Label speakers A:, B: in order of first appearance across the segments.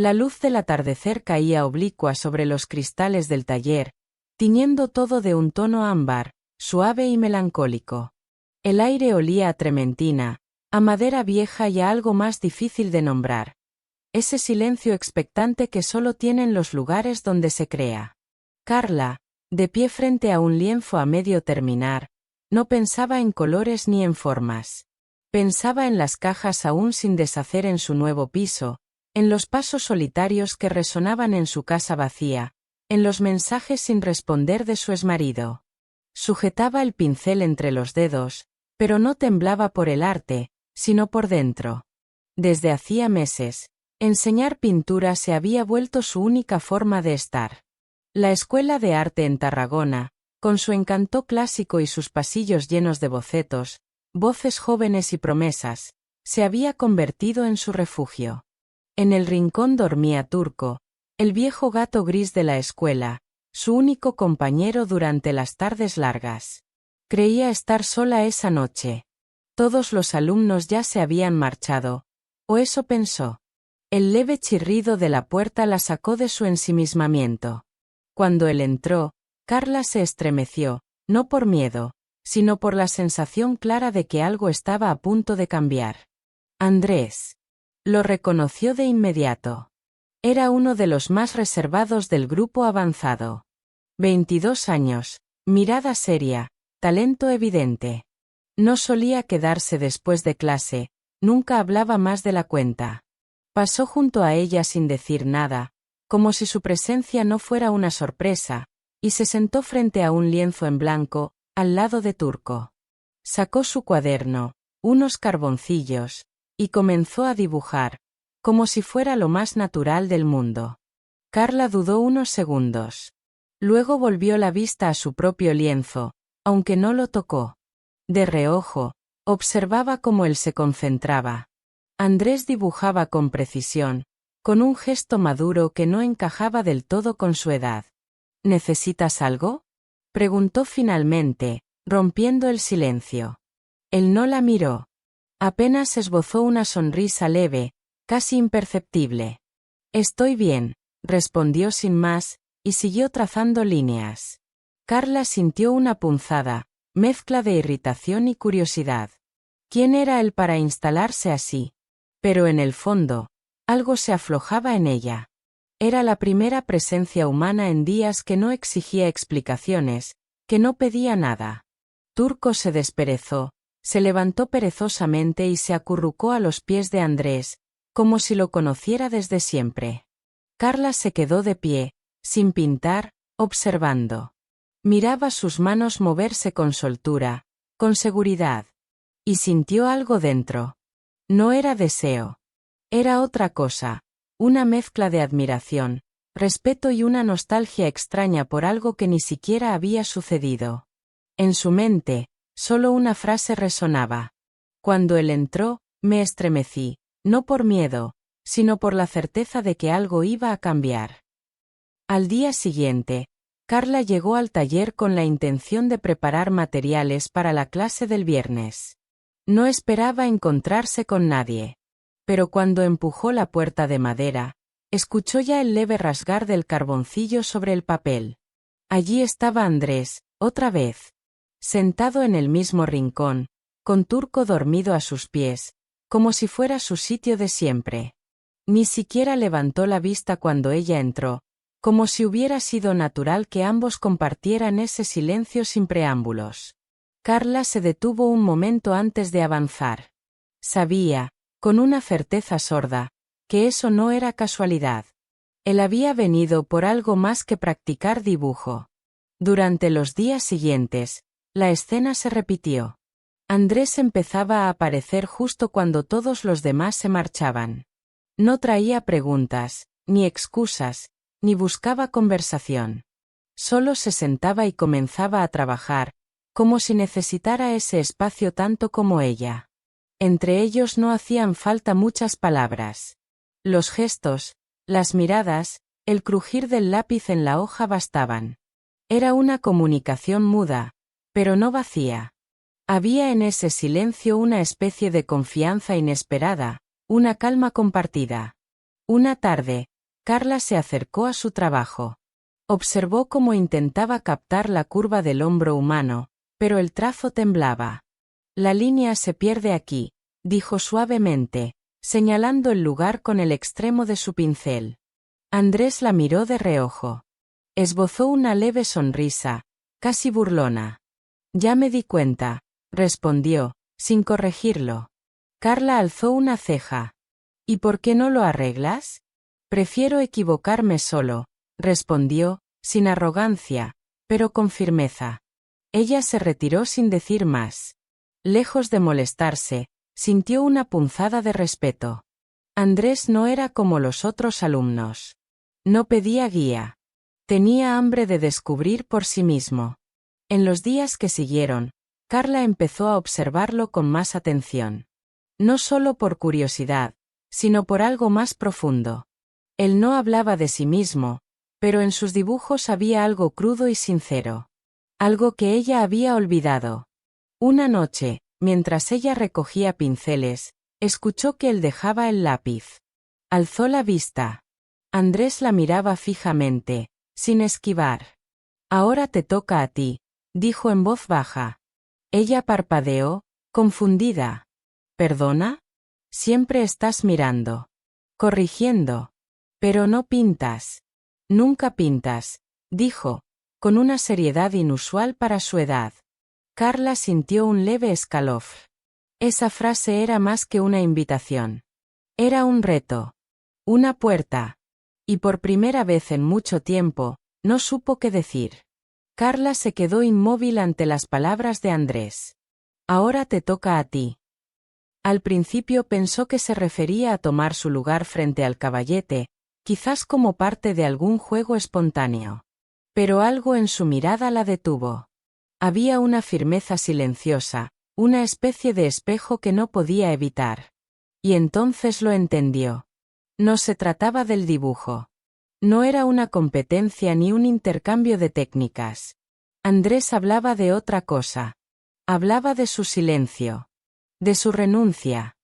A: La luz del atardecer caía oblicua sobre los cristales del taller, tiñendo todo de un tono ámbar, suave y melancólico. El aire olía a trementina, a madera vieja y a algo más difícil de nombrar. Ese silencio expectante que solo tienen los lugares donde se crea. Carla, de pie frente a un lienzo a medio terminar, no pensaba en colores ni en formas. Pensaba en las cajas aún sin deshacer en su nuevo piso, en los pasos solitarios que resonaban en su casa vacía, en los mensajes sin responder de su exmarido. Sujetaba el pincel entre los dedos, pero no temblaba por el arte, sino por dentro. Desde hacía meses, enseñar pintura se había vuelto su única forma de estar. La Escuela de Arte en Tarragona, con su encanto clásico y sus pasillos llenos de bocetos, voces jóvenes y promesas, se había convertido en su refugio. En el rincón dormía Turco, el viejo gato gris de la escuela, su único compañero durante las tardes largas. Creía estar sola esa noche. Todos los alumnos ya se habían marchado, o eso pensó. El leve chirrido de la puerta la sacó de su ensimismamiento. Cuando él entró, Carla se estremeció, no por miedo, sino por la sensación clara de que algo estaba a punto de cambiar. Andrés. Lo reconoció de inmediato. Era uno de los más reservados del grupo avanzado. 22 años, mirada seria, talento evidente. No solía quedarse después de clase, nunca hablaba más de la cuenta. Pasó junto a ella sin decir nada, como si su presencia no fuera una sorpresa, y se sentó frente a un lienzo en blanco, al lado de Turco. Sacó su cuaderno, unos carboncillos, y comenzó a dibujar, como si fuera lo más natural del mundo. Carla dudó unos segundos. Luego volvió la vista a su propio lienzo, aunque no lo tocó. De reojo, observaba cómo él se concentraba. Andrés dibujaba con precisión, con un gesto maduro que no encajaba del todo con su edad. ¿Necesitas algo?, preguntó finalmente, rompiendo el silencio. Él no la miró. Apenas esbozó una sonrisa leve, casi imperceptible. Estoy bien, respondió sin más, y siguió trazando líneas. Carla sintió una punzada, mezcla de irritación y curiosidad. ¿Quién era él para instalarse así? Pero en el fondo, algo se aflojaba en ella. Era la primera presencia humana en días que no exigía explicaciones, que no pedía nada. Turco se desperezó, se levantó perezosamente y se acurrucó a los pies de Andrés, como si lo conociera desde siempre. Carla se quedó de pie, sin pintar, observando. Miraba sus manos moverse con soltura, con seguridad. Y sintió algo dentro. No era deseo. Era otra cosa, una mezcla de admiración, respeto y una nostalgia extraña por algo que ni siquiera había sucedido. En su mente, solo una frase resonaba. Cuando él entró, me estremecí, no por miedo, sino por la certeza de que algo iba a cambiar. Al día siguiente, Carla llegó al taller con la intención de preparar materiales para la clase del viernes. No esperaba encontrarse con nadie. Pero cuando empujó la puerta de madera, escuchó ya el leve rasgar del carboncillo sobre el papel. Allí estaba Andrés, otra vez. Sentado en el mismo rincón, con Turco dormido a sus pies, como si fuera su sitio de siempre. Ni siquiera levantó la vista cuando ella entró, como si hubiera sido natural que ambos compartieran ese silencio sin preámbulos. Carla se detuvo un momento antes de avanzar. Sabía, con una certeza sorda, que eso no era casualidad. Él había venido por algo más que practicar dibujo. Durante los días siguientes, la escena se repitió. Andrés empezaba a aparecer justo cuando todos los demás se marchaban. No traía preguntas, ni excusas, ni buscaba conversación. Solo se sentaba y comenzaba a trabajar, como si necesitara ese espacio tanto como ella. Entre ellos no hacían falta muchas palabras. Los gestos, las miradas, el crujir del lápiz en la hoja bastaban. Era una comunicación muda, pero no vacía. Había en ese silencio una especie de confianza inesperada, una calma compartida. Una tarde, Carla se acercó a su trabajo. Observó cómo intentaba captar la curva del hombro humano, pero el trazo temblaba. La línea se pierde aquí, dijo suavemente, señalando el lugar con el extremo de su pincel. Andrés la miró de reojo. Esbozó una leve sonrisa, casi burlona. Ya me di cuenta, respondió, sin corregirlo. Carla alzó una ceja. ¿Y por qué no lo arreglas? Prefiero equivocarme solo, respondió, sin arrogancia, pero con firmeza. Ella se retiró sin decir más. Lejos de molestarse, sintió una punzada de respeto. Andrés no era como los otros alumnos. No pedía guía. Tenía hambre de descubrir por sí mismo. En los días que siguieron, Carla empezó a observarlo con más atención. No solo por curiosidad, sino por algo más profundo. Él no hablaba de sí mismo, pero en sus dibujos había algo crudo y sincero. Algo que ella había olvidado. Una noche, mientras ella recogía pinceles, escuchó que él dejaba el lápiz. Alzó la vista. Andrés la miraba fijamente, sin esquivar. Ahora te toca a ti, dijo en voz baja. Ella parpadeó, confundida. ¿Perdona? Siempre estás mirando. Corrigiendo. Pero no pintas. Nunca pintas, dijo, con una seriedad inusual para su edad. Carla sintió un leve escalofrío. Esa frase era más que una invitación. Era un reto. Una puerta. Y por primera vez en mucho tiempo, no supo qué decir. Carla se quedó inmóvil ante las palabras de Andrés. Ahora te toca a ti. Al principio pensó que se refería a tomar su lugar frente al caballete, quizás como parte de algún juego espontáneo. Pero algo en su mirada la detuvo. Había una firmeza silenciosa, una especie de espejo que no podía evitar. Y entonces lo entendió. No se trataba del dibujo. No era una competencia ni un intercambio de técnicas. Andrés hablaba de otra cosa. Hablaba de su silencio. De su renuncia.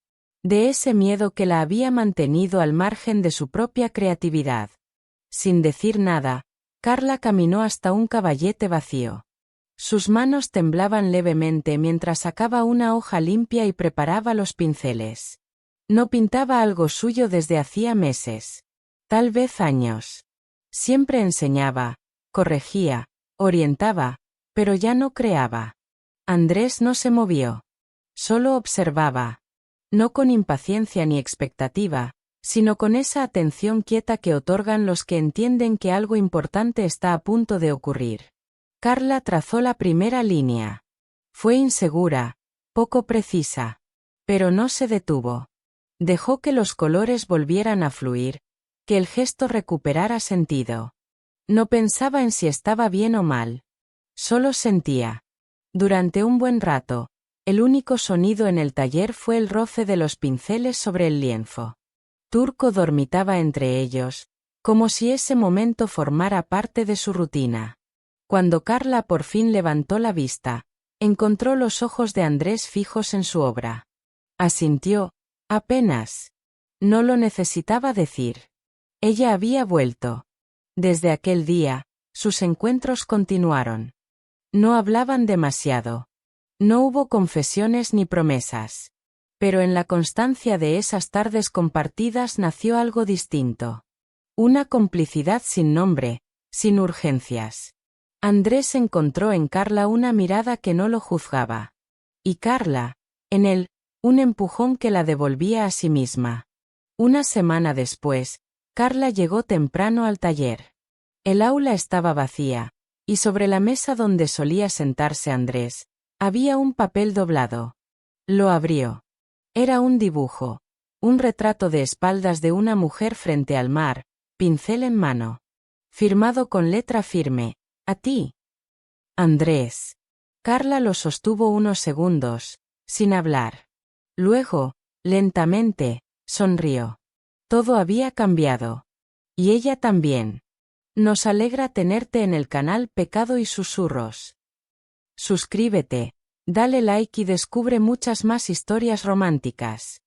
A: De ese miedo que la había mantenido al margen de su propia creatividad. Sin decir nada, Carla caminó hasta un caballete vacío. Sus manos temblaban levemente mientras sacaba una hoja limpia y preparaba los pinceles. No pintaba algo suyo desde hacía meses. Tal vez años. Siempre enseñaba, corregía, orientaba, pero ya no creaba. Andrés no se movió. Solo observaba. No con impaciencia ni expectativa, sino con esa atención quieta que otorgan los que entienden que algo importante está a punto de ocurrir. Carla trazó la primera línea. Fue insegura, poco precisa. Pero no se detuvo. Dejó que los colores volvieran a fluir, que el gesto recuperara sentido. No pensaba en si estaba bien o mal. Solo sentía. Durante un buen rato, el único sonido en el taller fue el roce de los pinceles sobre el lienzo. Turco dormitaba entre ellos, como si ese momento formara parte de su rutina. Cuando Carla por fin levantó la vista, encontró los ojos de Andrés fijos en su obra. Asintió, apenas. No lo necesitaba decir. Ella había vuelto. Desde aquel día, sus encuentros continuaron. No hablaban demasiado. No hubo confesiones ni promesas. Pero en la constancia de esas tardes compartidas nació algo distinto. Una complicidad sin nombre, sin urgencias. Andrés encontró en Carla una mirada que no lo juzgaba. Y Carla, en él, un empujón que la devolvía a sí misma. Una semana después, Carla llegó temprano al taller. El aula estaba vacía, y sobre la mesa donde solía sentarse Andrés, había un papel doblado. Lo abrió. Era un dibujo, un retrato de espaldas de una mujer frente al mar, pincel en mano. Firmado con letra firme, a ti. Andrés. Carla lo sostuvo unos segundos, sin hablar. Luego, lentamente, sonrió. Todo había cambiado. Y ella también. Nos alegra tenerte en el canal Pecado y Susurros. Suscríbete, dale like y descubre muchas más historias románticas.